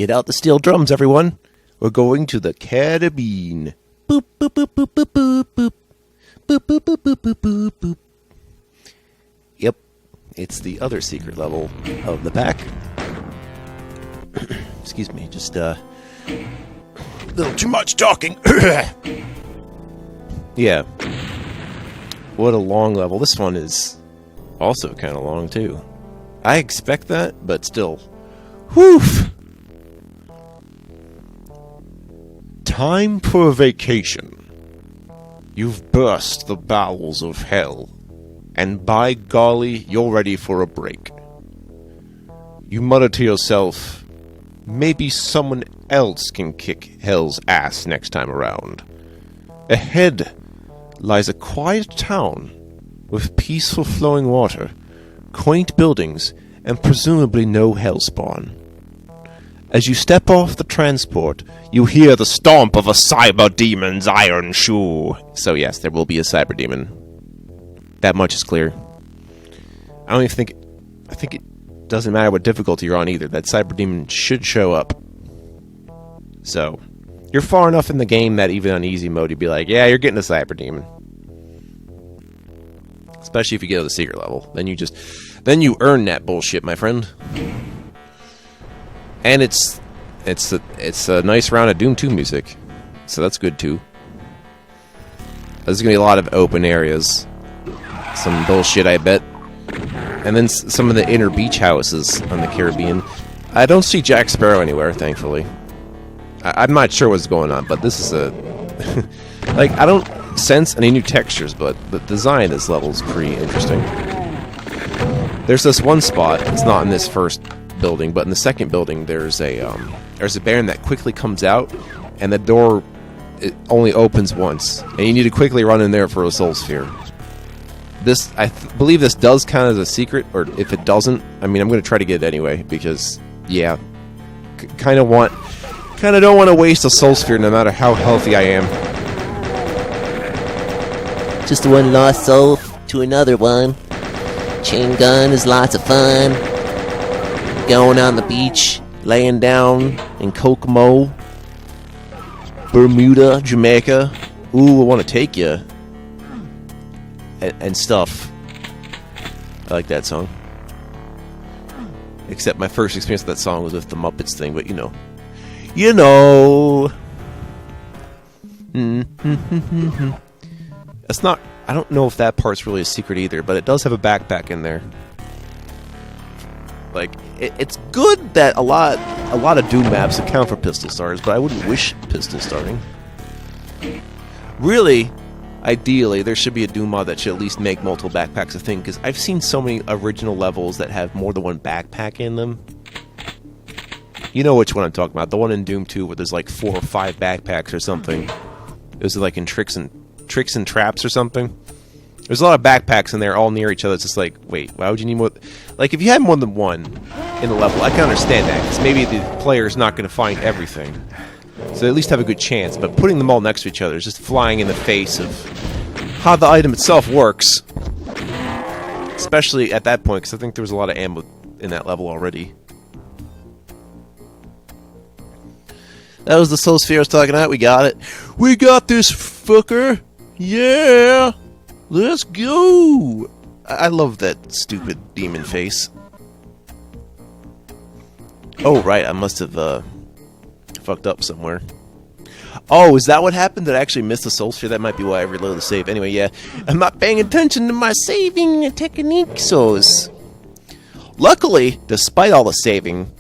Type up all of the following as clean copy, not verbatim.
Get out the steel drums, everyone. We're going to the Caribbean. Boop, boop, boop, boop, boop, boop, boop. Boop, boop, boop, boop, boop, boop, boop. Yep, it's the other secret level of the pack. Excuse me, just a little too much talking. Yeah. What a long level. This one is also kind of long, too. I expect that, but still. Whew! Time for a vacation. You've burst the bowels of hell, and by golly, you're ready for a break. You mutter to yourself, maybe someone else can kick hell's ass next time around. Ahead lies a quiet town with peaceful flowing water, quaint buildings, and presumably no hellspawn. As you step off the transport, you hear the stomp of a cyber demon's iron shoe. So yes, there will be a cyber demon. That much is clear. I don't even think... I think it doesn't matter what difficulty you're on either. That cyber demon should show up. So, you're far enough in the game that even on easy mode, you'd be like, yeah, you're getting a cyber demon. Especially if you get to the secret level. Then you earn that bullshit, my friend. And it's a nice round of Doom 2 music. So that's good too. There's gonna be a lot of open areas. Some bullshit, I bet. And then some of the inner beach houses on the Caribbean. I don't see Jack Sparrow anywhere, thankfully. I'm not sure what's going on, but this is a... like, I don't sense any new textures, but the design of this level is pretty interesting. There's this one spot, it's not in this first building, but in the second building there's a baron that quickly comes out, and the door it only opens once, and you need to quickly run in there for a soul sphere. This, I believe this does count as a secret, or if it doesn't, I mean, I'm going to try to get it anyway, because, yeah, kind of don't want to waste a soul sphere no matter how healthy I am. Just one lost soul to another one. Chain gun is lots of fun. Going on the beach, laying down in Kokomo, Bermuda, Jamaica. Ooh, I want to take you. And stuff. I like that song. Except my first experience with that song was with the Muppets thing, but you know. You know. That's not... I don't know if that part's really a secret either, but it does have a backpack in there. Like, it's good that a lot of Doom maps account for pistol stars, but I wouldn't wish pistol starting. Really, ideally, there should be a Doom mod that should at least make multiple backpacks a thing, because I've seen so many original levels that have more than one backpack in them. You know which one I'm talking about. The one in Doom 2 where there's like 4 or 5 backpacks or something. It was like in Tricks and Traps or something. There's a lot of backpacks in there all near each other. It's just like, wait, why would you need more? Like, if you had more than one in the level, I can understand that, because maybe the player's not going to find everything. So they at least have a good chance. But putting them all next to each other is just flying in the face of how the item itself works. Especially at that point, because I think there was a lot of ammo in that level already. That was the soul sphere I was talking about. We got it. We got this fucker. Yeah. Let's go. I love that stupid demon face. Oh, right. I must have fucked up somewhere. Oh, is that what happened? Did I actually miss the soul sphere? That might be why I reloaded the save. Anyway, yeah. I'm not paying attention to my saving techniques. Luckily, despite all the saving,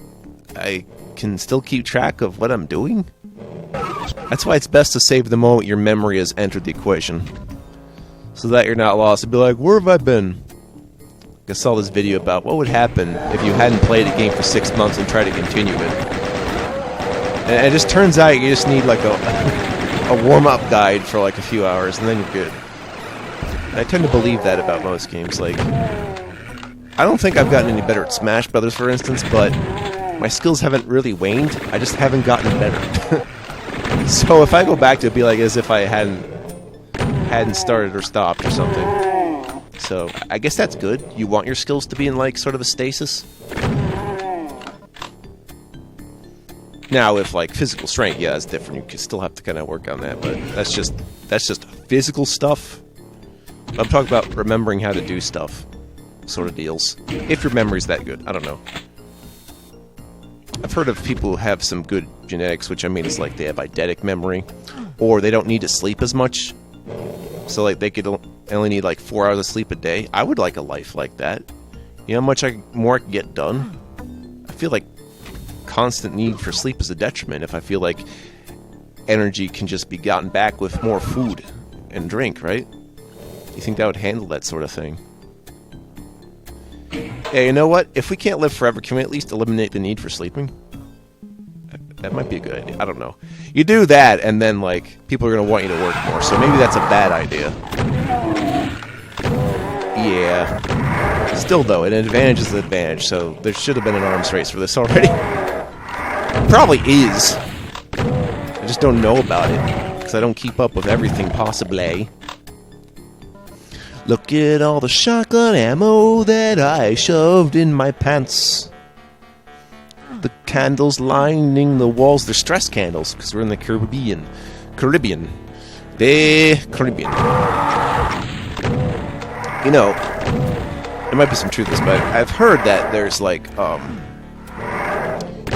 I can still keep track of what I'm doing. That's why it's best to save the moment your memory has entered the equation, so that you're not lost and be like, where have I been? I saw this video about what would happen if you hadn't played a game for 6 months and tried to continue it. And it just turns out you just need like a warm-up guide for like a few hours, and then you're good. And I tend to believe that about most games. Like, I don't think I've gotten any better at Smash Brothers, for instance, but my skills haven't really waned. I just haven't gotten better. So if I go back to it, it'd be like as if I hadn't started or stopped or something. So I guess that's good. You want your skills to be in like sort of a stasis. Now, if like physical strength, yeah, that's different. You can still have to kind of work on that, but that's just physical stuff. I'm talking about remembering how to do stuff, sort of deals. If your memory's that good, I don't know. I've heard of people who have some good genetics, which I mean is like they have eidetic memory, or they don't need to sleep as much. So like they could only need like 4 hours of sleep a day. I would like a life like that. You know how much more I can get done? I feel like constant need for sleep is a detriment if I feel like energy can just be gotten back with more food and drink, right? You think that would handle that sort of thing? Yeah, you know what? If we can't live forever, can we at least eliminate the need for sleeping? That might be a good idea. I don't know. You do that, and then, like, people are going to want you to work more, so maybe that's a bad idea. Yeah. Still, though, an advantage is an advantage, so there should have been an arms race for this already. Probably is. I just don't know about it, because I don't keep up with everything possibly. Look at all the shotgun ammo that I shoved in my pants. The candles lining the walls, they're stress candles, because we're in the Caribbean. The Caribbean. You know, there might be some truth to this, but I've heard that there's like,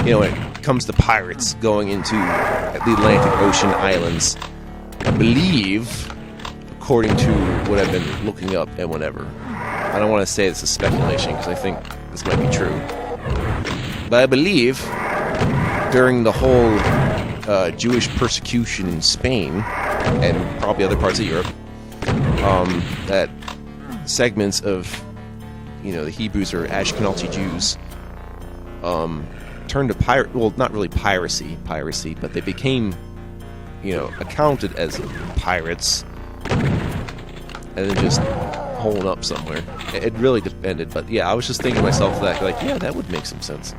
you know, when it comes to pirates going into the Atlantic Ocean islands, I believe, according to what I've been looking up and whatever, I don't want to say this is speculation, because I think this might be true, but I believe during the whole Jewish persecution in Spain, and probably other parts of Europe, that segments of, you know, the Hebrews or Ashkenazi Jews turned to pirate. Well, not really piracy, but they became, you know, accounted as pirates, and then just holing up somewhere. It really depended, but yeah, I was just thinking to myself that, like, yeah, that would make some sense.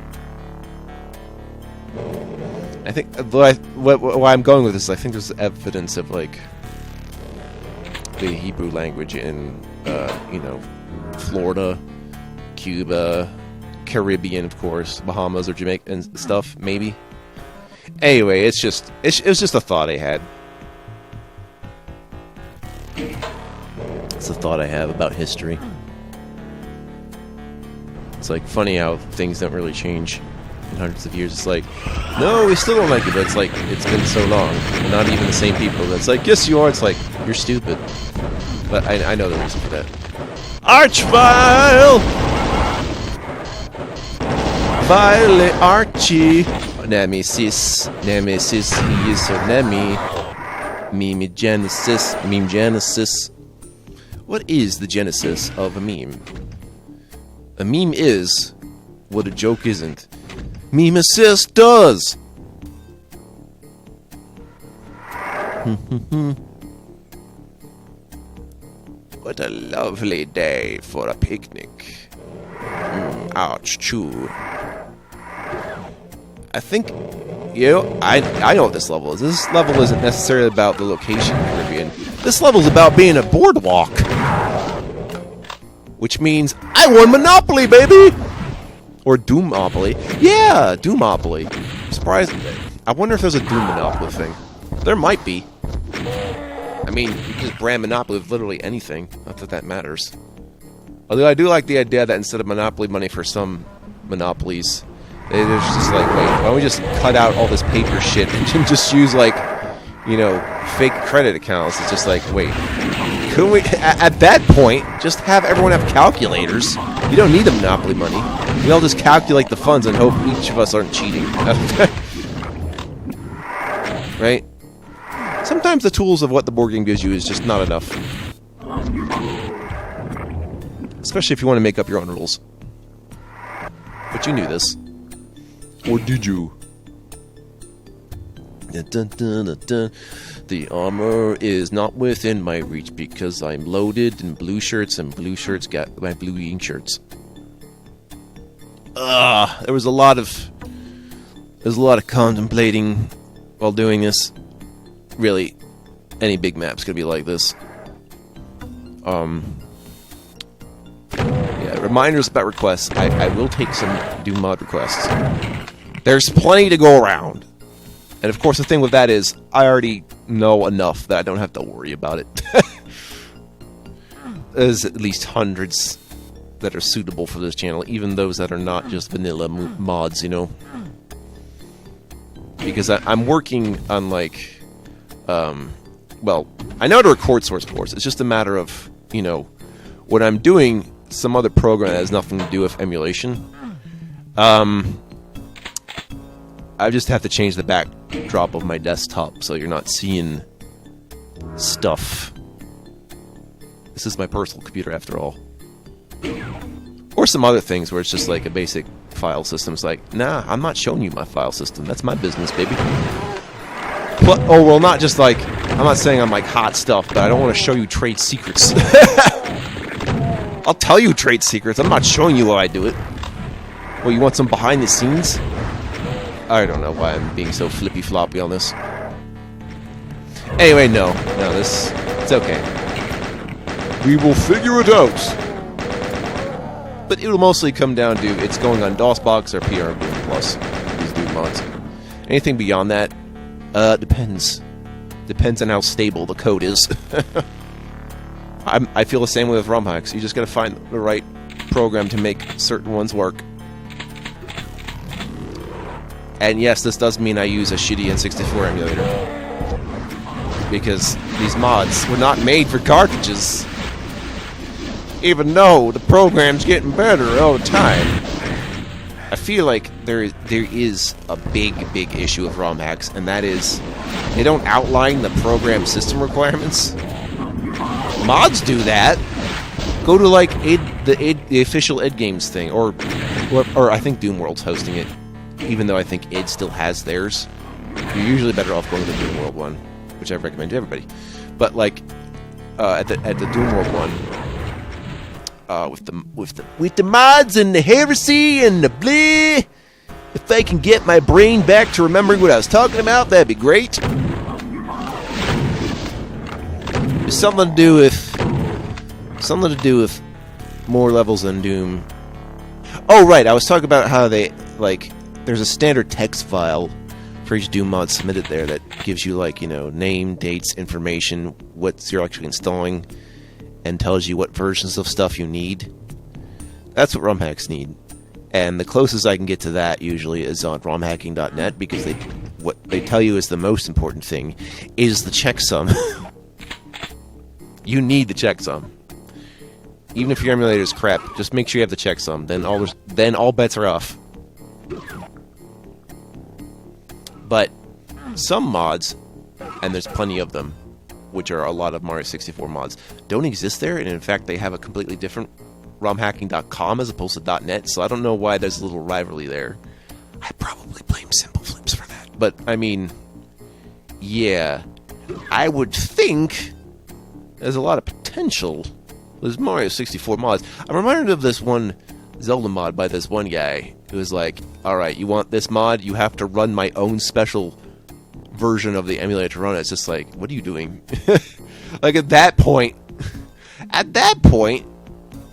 I think why I'm going with this, I think there's evidence of like the Hebrew language in, you know, Florida, Cuba, Caribbean, of course, Bahamas or Jamaica and stuff, maybe. Anyway, it was just a thought I had. It's a thought I have about history. It's like funny how things don't really change in hundreds of years. It's like, no, we still don't like it, but it's like, it's been so long. We're not even the same people. It's like, yes, you are. It's like, you're stupid. But I know the reason for that. Archvile! Vile Archie! Nemesis, yes or Meme Genesis. What is the genesis of a meme? A meme is what a joke isn't. Meme assist does! What a lovely day for a picnic. Ouch, chew. I think, you know, I know what this level is. This level isn't necessarily about the location in the Caribbean. This level is about being a boardwalk. Which means I won Monopoly, baby! Or Doomopoly. Yeah, Doomopoly. Surprised. I wonder if there's a Doom Monopoly thing. There might be. I mean, you can just brand Monopoly with literally anything. Not that that matters. Although I do like the idea that instead of Monopoly money for some monopolies, there's just like, wait, why don't we just cut out all this paper shit and just use, like, you know, fake credit accounts? It's just like, wait, couldn't we, at that point, just have everyone have calculators? You don't need the Monopoly money. We all just calculate the funds and hope each of us aren't cheating. Right? Sometimes the tools of what the board game gives you is just not enough. Especially if you want to make up your own rules. But you knew this. Or did you? Dun, dun, dun, dun, dun. The armor is not within my reach because I'm loaded in blue shirts, and blue shirts got my blue ink shirts. There was a lot of contemplating while doing this. Really, any big map's gonna be like this. Yeah, reminders about requests. I will take some Doom mod requests. There's plenty to go around. And of course, the thing with that is, I already know enough that I don't have to worry about it. There's at least hundreds that are suitable for this channel, even those that are not just vanilla mods, you know. Because I'm working on, like, well, I know how to record source codes. It's just a matter of, you know, when I'm doing some other program that has nothing to do with emulation, I just have to change the backdrop of my desktop so you're not seeing stuff. This is my personal computer after all. Or some other things where it's just like a basic file system. It's like, nah, I'm not showing you my file system. That's my business, baby. But, oh, well, not just like, I'm not saying I'm like hot stuff, but I don't want to show you trade secrets. I'll tell you trade secrets. I'm not showing you how I do it. Well, you want some behind the scenes? I don't know why I'm being so flippy-floppy on this. Anyway, no, it's okay. We will figure it out. But it will mostly come down to it's going on DOSBox or PR Boom Plus. These new mods. Anything beyond that, depends. Depends on how stable the code is. I feel the same way with ROM hacks. You just gotta find the right program to make certain ones work. And yes, this does mean I use a shitty N64 emulator. Because these mods were not made for cartridges. Even though the program's getting better all the time. I feel like there is a big issue with ROM hacks, and that is they don't outline the program system requirements. Mods do that. Go to like the official id Games thing, or I think Doom World's hosting it. Even though I think id still has theirs, you're usually better off going to the Doom World one, which I recommend to everybody. But like at the Doom World one, with the mods and the heresy and the bleh, if I can get my brain back to remembering what I was talking about, that'd be great. It's something to do with more levels than Doom. Oh right, I was talking about how they like. There's a standard text file for each Doom mod submitted there that gives you, like, you know, name, dates, information, what you're actually installing, and tells you what versions of stuff you need. That's what ROM hacks need. And the closest I can get to that usually is on romhacking.net, because what they tell you is the most important thing is the checksum. You need the checksum. Even if your emulator is crap, just make sure you have the checksum. Then all bets are off. But some mods, and there's plenty of them, which are a lot of Mario 64 mods, don't exist there, and in fact they have a completely different romhacking.com as opposed to .net, so I don't know why there's a little rivalry there. I probably blame Simple Flips for that. But, I mean, yeah, I would think there's a lot of potential. There's Mario 64 mods. I'm reminded of this one Zelda mod by this one guy who was like, alright, you want this mod? You have to run my own special version of the emulator to run it. It's just like, what are you doing? Like, at that point,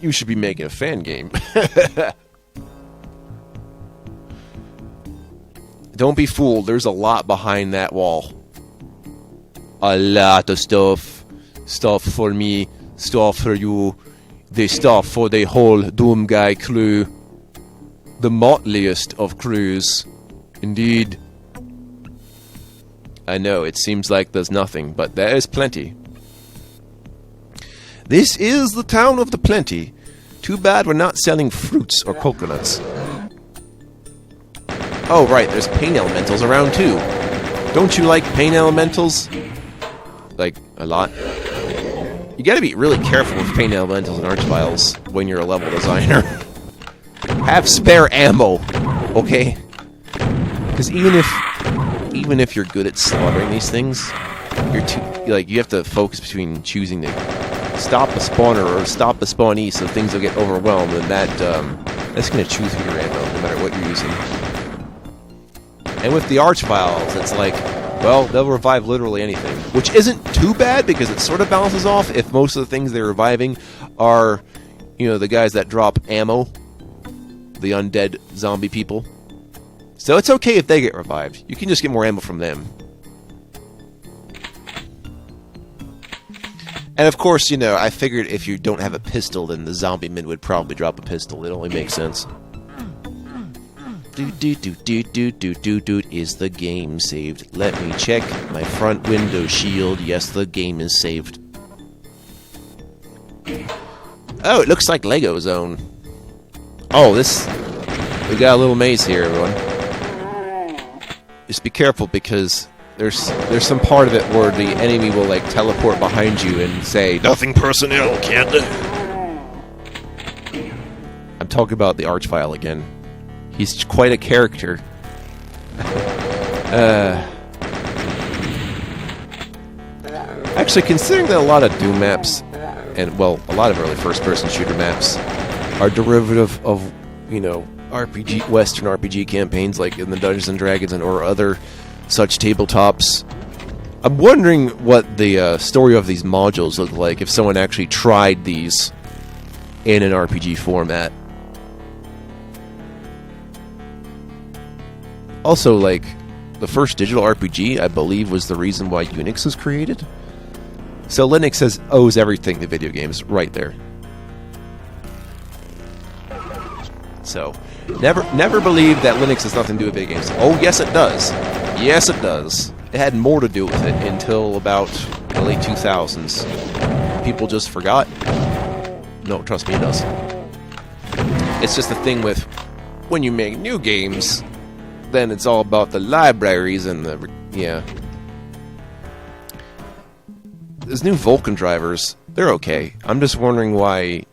you should be making a fan game. Don't be fooled, there's a lot behind that wall. A lot of stuff. Stuff for me, stuff for you, the stuff for the whole Doom Guy crew. The motliest of crews. Indeed. I know, it seems like there's nothing, but there is plenty. This is the town of the plenty. Too bad we're not selling fruits or coconuts. Oh, right, there's pain elementals around too. Don't you like pain elementals? Like, a lot? You gotta be really careful with pain elementals and archviles when you're a level designer. Have spare ammo, okay? Because even if you're good at slaughtering these things, you have to focus between choosing to stop the spawner or stop the spawnee, so things will get overwhelmed, and that's gonna chew through your ammo no matter what you're using. And with the archviles, it's like, well, they'll revive literally anything, which isn't too bad because it sort of balances off if most of the things they're reviving are, you know, the guys that drop ammo, the undead zombie people. So it's okay if they get revived. You can just get more ammo from them. And of course, you know, I figured if you don't have a pistol, then the zombie men would probably drop a pistol. It only makes sense. Is the game saved? Let me check my front window shield. Yes, the game is saved. Oh, it looks like Lego Zone. Oh, we got a little maze here, everyone. Just be careful because there's some part of it where the enemy will like teleport behind you and say, "Nothing personnel, kid." I'm talking about the Archvile again. He's quite a character. Actually, considering that a lot of Doom maps, and well, a lot of early first-person shooter maps, are derivative of, you know, Western RPG campaigns like in the Dungeons and Dragons or other such tabletops, I'm wondering what the story of these modules look like if someone actually tried these in an RPG format. Also, like, the first digital RPG, I believe, was the reason why Unix was created. So Linux owes everything to video games right there. So, never believe that Linux has nothing to do with video games. Oh, yes it does. Yes it does. It had more to do with it until about the late 2000s. People just forgot. No, trust me, it does. It's just the thing with when you make new games, then it's all about the libraries and the... yeah. Those new Vulkan drivers, they're okay. I'm just wondering why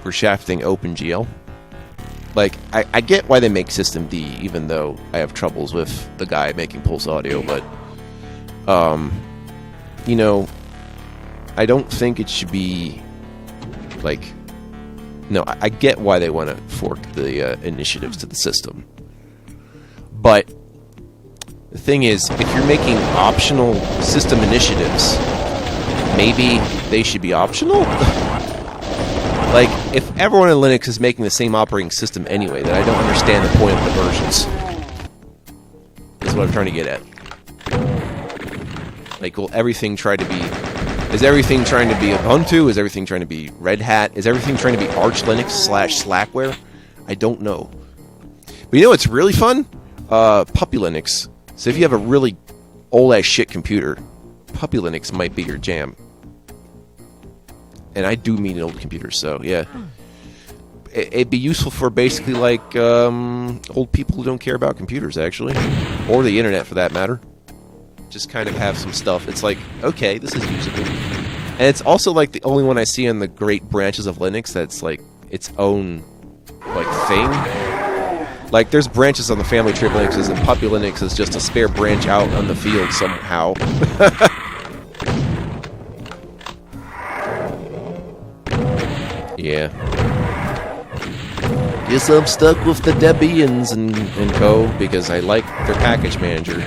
we're shafting OpenGL. Like, I get why they make System D, even though I have troubles with the guy making Pulse Audio, but... you know, I don't think it should be... like... No, I get why they want to fork the initiatives to the system. But the thing is, if you're making optional system initiatives, maybe they should be optional? Like, if everyone in Linux is making the same operating system anyway, then I don't understand the point of the versions. That's what I'm trying to get at. Like, will everything try to be... Is everything trying to be Ubuntu? Is everything trying to be Red Hat? Is everything trying to be Arch Linux / Slackware? I don't know. But you know what's really fun? Puppy Linux. So if you have a really old-ass shit computer, Puppy Linux might be your jam. And I do mean an old computer, so yeah. It'd be useful for basically like old people who don't care about computers, actually. Or the internet, for that matter. Just kind of have some stuff. It's like, okay, this is usable. And it's also like the only one I see on the great branches of Linux that's like its own like thing. Like, there's branches on the family tree of Linux, and Puppy Linux is just a spare branch out on the field somehow. Yeah. Guess I'm stuck with the Debians and co. because I like their package manager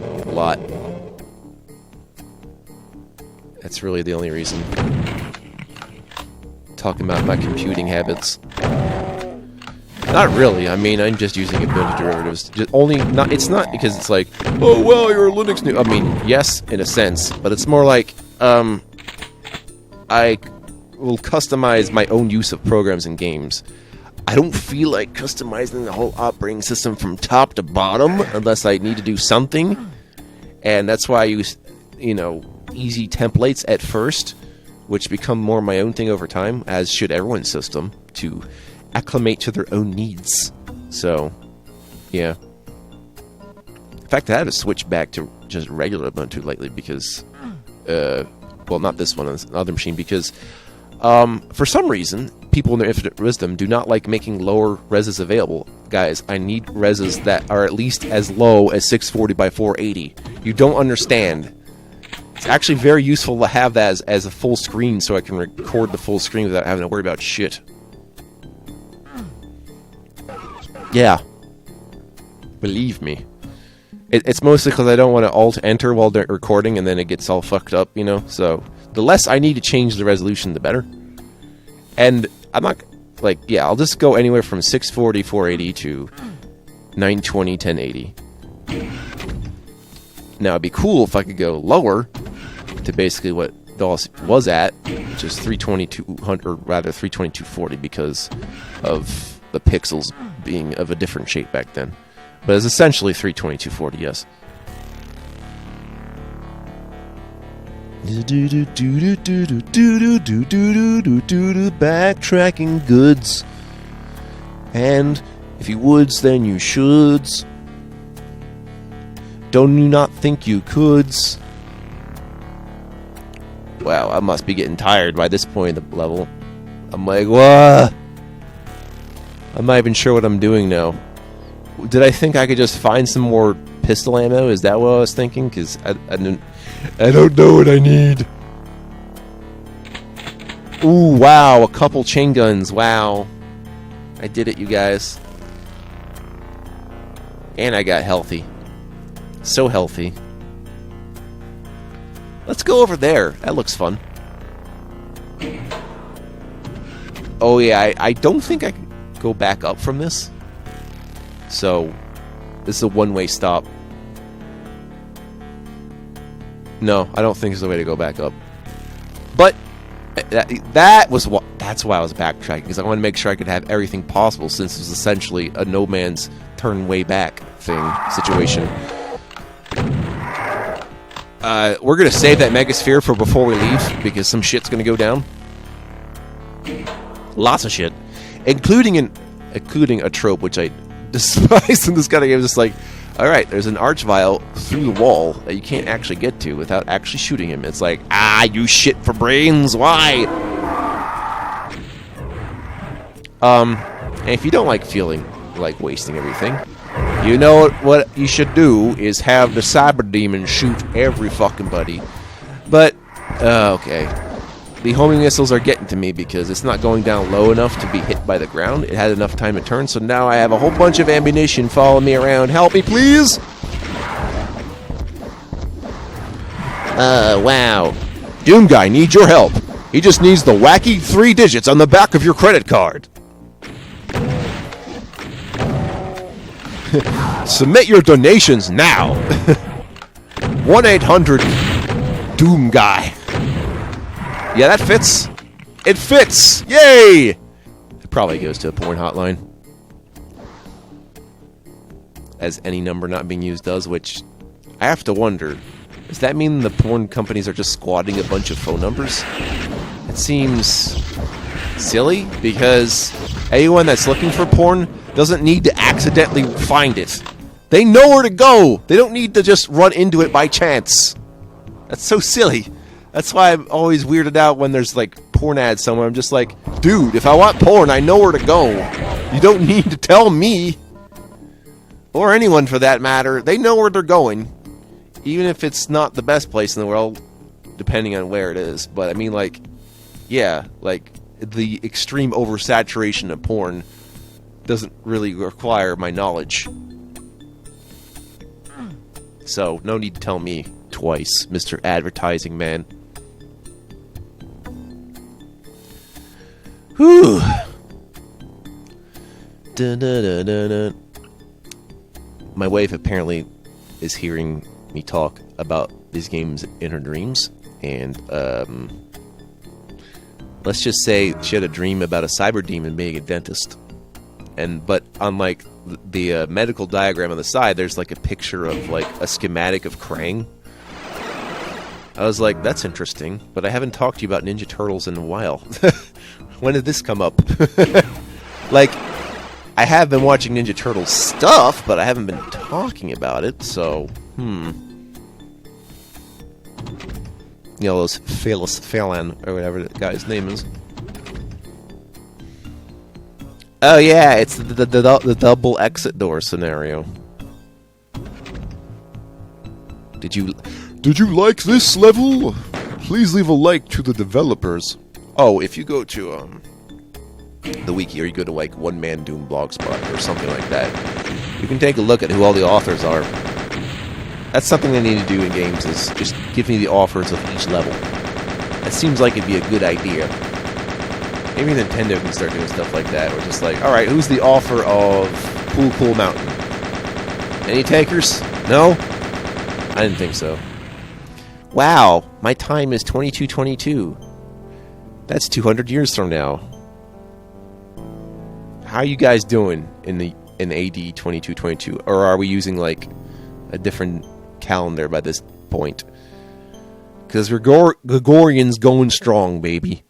a lot. That's really the only reason. Talking about my computing habits. Not really. I mean, I'm just using a bunch of derivatives. It's not because it's like, oh well, you're a Linux new. I mean, yes, in a sense, but it's more like I will customize my own use of programs and games. I don't feel like customizing the whole operating system from top to bottom unless I need to do something, and that's why I use, you know, easy templates at first, which become more my own thing over time, as should everyone's system, to acclimate to their own needs. So, yeah. In fact, I had to switch back to just regular Ubuntu lately because, well, not this one, on this other machine, because for some reason, people in their infinite wisdom do not like making lower reses available. Guys, I need reses that are at least as low as 640 by 480. You don't understand. It's actually very useful to have that as a full screen so I can record the full screen without having to worry about shit. Yeah. Believe me. It's mostly because I don't want to Alt-Enter while they're recording and then it gets all fucked up, you know? So, the less I need to change the resolution, the better. And I'm not... Like, yeah, I'll just go anywhere from 640, 480 to 920, 1080. Now, it'd be cool if I could go lower to basically what DOS was at, which is 320, or rather 320, 240, because of the pixels being of a different shape back then. But it's essentially 320, 240, yes. Backtracking goods. And if you woulds, then you shoulds. Don't you not think you coulds? Wow, I must be getting tired by this point in the level. I'm like, what? I'm not even sure what I'm doing now. Did I think I could just find some more pistol ammo? Is that what I was thinking? Because I don't know what I need. Ooh, wow, a couple chain guns. Wow. I did it, you guys. And I got healthy. So healthy. Let's go over there. That looks fun. Oh yeah, I don't think I can go back up from this. So, this is a one-way stop. No, I don't think there's a way to go back up. But that's why I was backtracking, because I wanted to make sure I could have everything possible, since it was essentially a no man's turn way back situation. We're gonna save that Megasphere for before we leave, because some shit's gonna go down. Lots of shit, including a trope which I despise in this kind of game. It's just like, all right, there's an archvile through the wall that you can't actually get to without actually shooting him. It's like, you shit for brains. Why? And if you don't like feeling like wasting everything, you know what you should do is have the Cyber Demon shoot every fucking buddy. But, okay. The homing missiles are getting to me because it's not going down low enough to be hit by the ground. It had enough time to turn, so now I have a whole bunch of ammunition following me around. Help me, please! Wow. Doom Guy needs your help. He just needs the wacky 3 digits on the back of your credit card. Submit your donations now. 1-800 Doom Guy. Yeah, that fits. It fits! Yay! It probably goes to a porn hotline. As any number not being used does, which I have to wonder. Does that mean the porn companies are just squatting a bunch of phone numbers? It seems silly, because anyone that's looking for porn doesn't need to accidentally find it. They know where to go! They don't need to just run into it by chance. That's so silly. That's why I'm always weirded out when there's, like, porn ads somewhere. I'm just like, dude, if I want porn, I know where to go. You don't need to tell me. Or anyone, for that matter. They know where they're going. Even if it's not the best place in the world, depending on where it is. But, I mean, like, yeah, like, the extreme oversaturation of porn doesn't really require my knowledge. So, no need to tell me twice, Mr. Advertising Man. Whew. Dun-dun-dun-dun-dun. My wife apparently is hearing me talk about these games in her dreams, and let's just say she had a dream about a cyber demon being a dentist. But on like the medical diagram on the side, there's like a picture of like a schematic of Krang. I was like, that's interesting, but I haven't talked to you about Ninja Turtles in a while. When did this come up? Like, I have been watching Ninja Turtles stuff, but I haven't been talking about it, so, You know, those Phelan, or whatever the guy's name is. Oh yeah, it's the double exit door scenario. Did you like this level? Please leave a like to the developers. Oh, if you go to the wiki, or you go to like One Man Doom Blogspot or something like that, you can take a look at who all the authors are. That's something they need to do in games, is just give me the authors of each level. It seems like it'd be a good idea. Maybe Nintendo can start doing stuff like that, or just like, alright, who's the author of Cool Mountain? Any takers? No? I didn't think so. Wow, my time is 2222. That's 200 years from now. How are you guys doing in AD 2222? Or are we using like a different calendar by this point? Because Gregorian's going strong, baby.